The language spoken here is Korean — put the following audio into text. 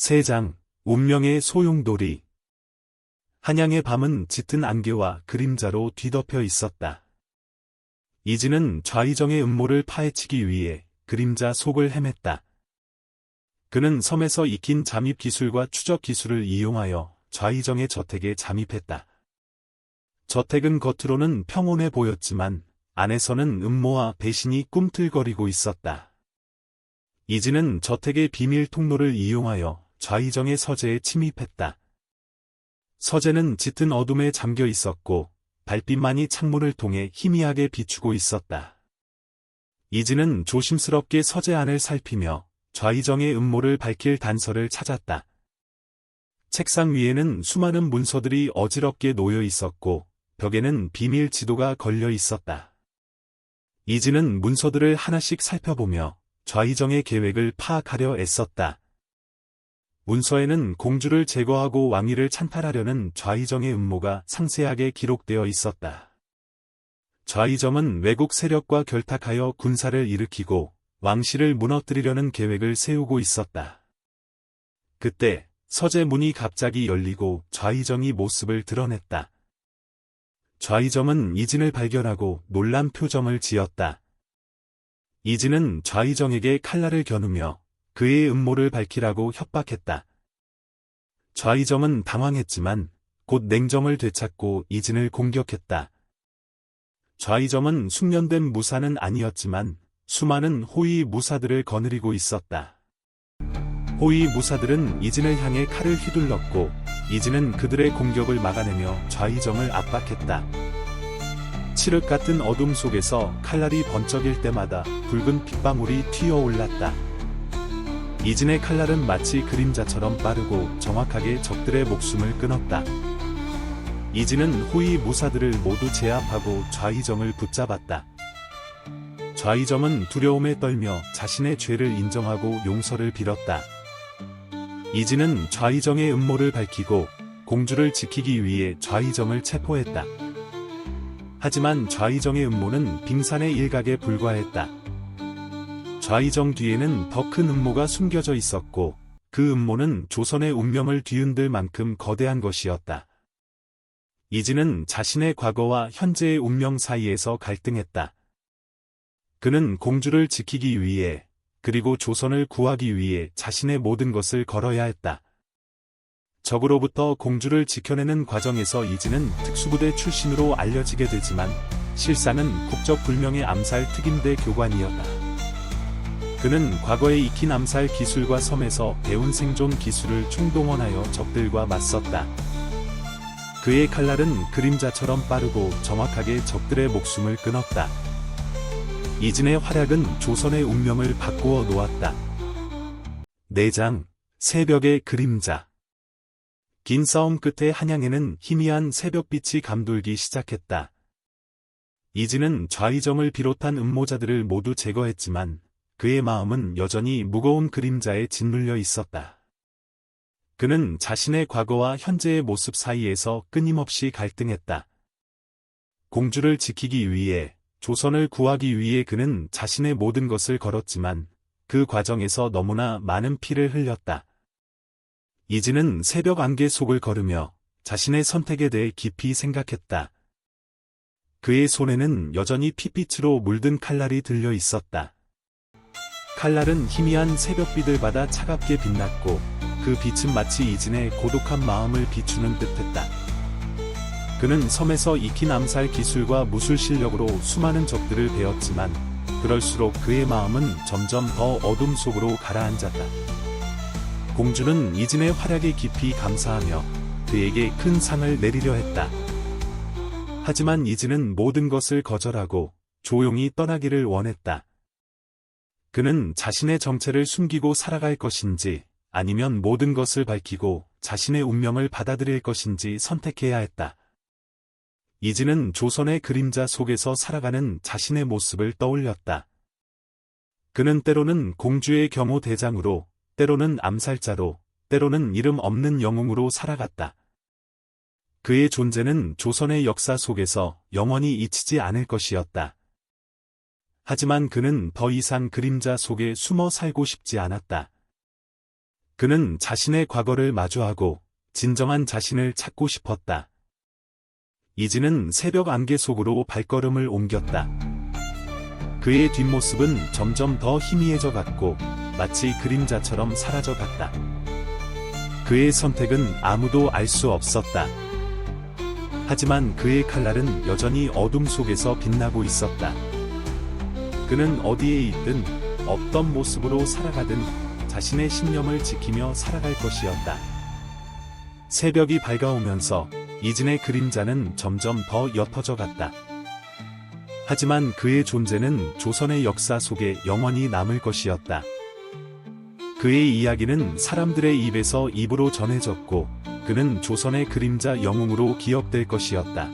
세 장, 운명의 소용돌이. 한양의 밤은 짙은 안개와 그림자로 뒤덮여 있었다. 이진은 좌의정의 음모를 파헤치기 위해 그림자 속을 헤맸다. 그는 섬에서 익힌 잠입 기술과 추적 기술을 이용하여 좌의정의 저택에 잠입했다. 저택은 겉으로는 평온해 보였지만 안에서는 음모와 배신이 꿈틀거리고 있었다. 이진은 저택의 비밀 통로를 이용하여 좌의정의 서재에 침입했다. 서재는 짙은 어둠에 잠겨 있었고 달빛만이 창문을 통해 희미하게 비추고 있었다. 이진은 조심스럽게 서재 안을 살피며 좌의정의 음모를 밝힐 단서를 찾았다. 책상 위에는 수많은 문서들이 어지럽게 놓여 있었고 벽에는 비밀 지도가 걸려 있었다. 이진은 문서들을 하나씩 살펴보며 좌의정의 계획을 파악하려 애썼다. 문서에는 공주를 제거하고 왕위를 찬탈하려는 좌의정의 음모가 상세하게 기록되어 있었다. 좌의정은 외국 세력과 결탁하여 군사를 일으키고 왕실을 무너뜨리려는 계획을 세우고 있었다. 그때 서재 문이 갑자기 열리고 좌의정이 모습을 드러냈다. 좌의정은 이진을 발견하고 놀란 표정을 지었다. 이진은 좌의정에게 칼날을 겨누며 그의 음모를 밝히라고 협박했다. 좌의정은 당황했지만 곧 냉정을 되찾고 이진을 공격했다. 좌의정은 숙련된 무사는 아니었지만 수많은 호위 무사들을 거느리고 있었다. 호위 무사들은 이진을 향해 칼을 휘둘렀고 이진은 그들의 공격을 막아내며 좌의정을 압박했다. 칠흑 같은 어둠 속에서 칼날이 번쩍일 때마다 붉은 핏방울이 튀어올랐다. 이진의 칼날은 마치 그림자처럼 빠르고 정확하게 적들의 목숨을 끊었다. 이진은 호위 무사들을 모두 제압하고 좌의정을 붙잡았다. 좌의정은 두려움에 떨며 자신의 죄를 인정하고 용서를 빌었다. 이진은 좌의정의 음모를 밝히고 공주를 지키기 위해 좌의정을 체포했다. 하지만 좌의정의 음모는 빙산의 일각에 불과했다. 좌의정 뒤에는 더 큰 음모가 숨겨져 있었고 그 음모는 조선의 운명을 뒤흔들 만큼 거대한 것이었다. 이진은 자신의 과거와 현재의 운명 사이에서 갈등했다. 그는 공주를 지키기 위해 그리고 조선을 구하기 위해 자신의 모든 것을 걸어야 했다. 적으로부터 공주를 지켜내는 과정에서 이진은 특수부대 출신으로 알려지게 되지만 실상은 국적불명의 암살 특임대 교관이었다. 그는 과거에 익힌 암살 기술과 섬에서 배운 생존 기술을 총동원하여 적들과 맞섰다. 그의 칼날은 그림자처럼 빠르고 정확하게 적들의 목숨을 끊었다. 이진의 활약은 조선의 운명을 바꾸어 놓았다. 4장, 새벽의 그림자. 긴 싸움 끝에 한양에는 희미한 새벽빛이 감돌기 시작했다. 이진은 좌의정을 비롯한 음모자들을 모두 제거했지만 그의 마음은 여전히 무거운 그림자에 짓눌려 있었다. 그는 자신의 과거와 현재의 모습 사이에서 끊임없이 갈등했다. 공주를 지키기 위해, 조선을 구하기 위해 그는 자신의 모든 것을 걸었지만 그 과정에서 너무나 많은 피를 흘렸다. 이진은 새벽 안개 속을 걸으며 자신의 선택에 대해 깊이 생각했다. 그의 손에는 여전히 핏빛으로 물든 칼날이 들려 있었다. 칼날은 희미한 새벽빛을 받아 차갑게 빛났고 그 빛은 마치 이진의 고독한 마음을 비추는 듯했다. 그는 섬에서 익힌 암살 기술과 무술 실력으로 수많은 적들을 베었지만 그럴수록 그의 마음은 점점 더 어둠 속으로 가라앉았다. 공주는 이진의 활약에 깊이 감사하며 그에게 큰 상을 내리려 했다. 하지만 이진은 모든 것을 거절하고 조용히 떠나기를 원했다. 그는 자신의 정체를 숨기고 살아갈 것인지 아니면 모든 것을 밝히고 자신의 운명을 받아들일 것인지 선택해야 했다. 이진은 조선의 그림자 속에서 살아가는 자신의 모습을 떠올렸다. 그는 때로는 공주의 경호 대장으로, 때로는 암살자로, 때로는 이름 없는 영웅으로 살아갔다. 그의 존재는 조선의 역사 속에서 영원히 잊히지 않을 것이었다. 하지만 그는 더 이상 그림자 속에 숨어 살고 싶지 않았다. 그는 자신의 과거를 마주하고 진정한 자신을 찾고 싶었다. 이진은 새벽 안개 속으로 발걸음을 옮겼다. 그의 뒷모습은 점점 더 희미해져 갔고 마치 그림자처럼 사라져 갔다. 그의 선택은 아무도 알 수 없었다. 하지만 그의 칼날은 여전히 어둠 속에서 빛나고 있었다. 그는 어디에 있든 어떤 모습으로 살아가든 자신의 신념을 지키며 살아갈 것이었다. 새벽이 밝아오면서 이진의 그림자는 점점 더 옅어져 갔다. 하지만 그의 존재는 조선의 역사 속에 영원히 남을 것이었다. 그의 이야기는 사람들의 입에서 입으로 전해졌고 그는 조선의 그림자 영웅으로 기억될 것이었다.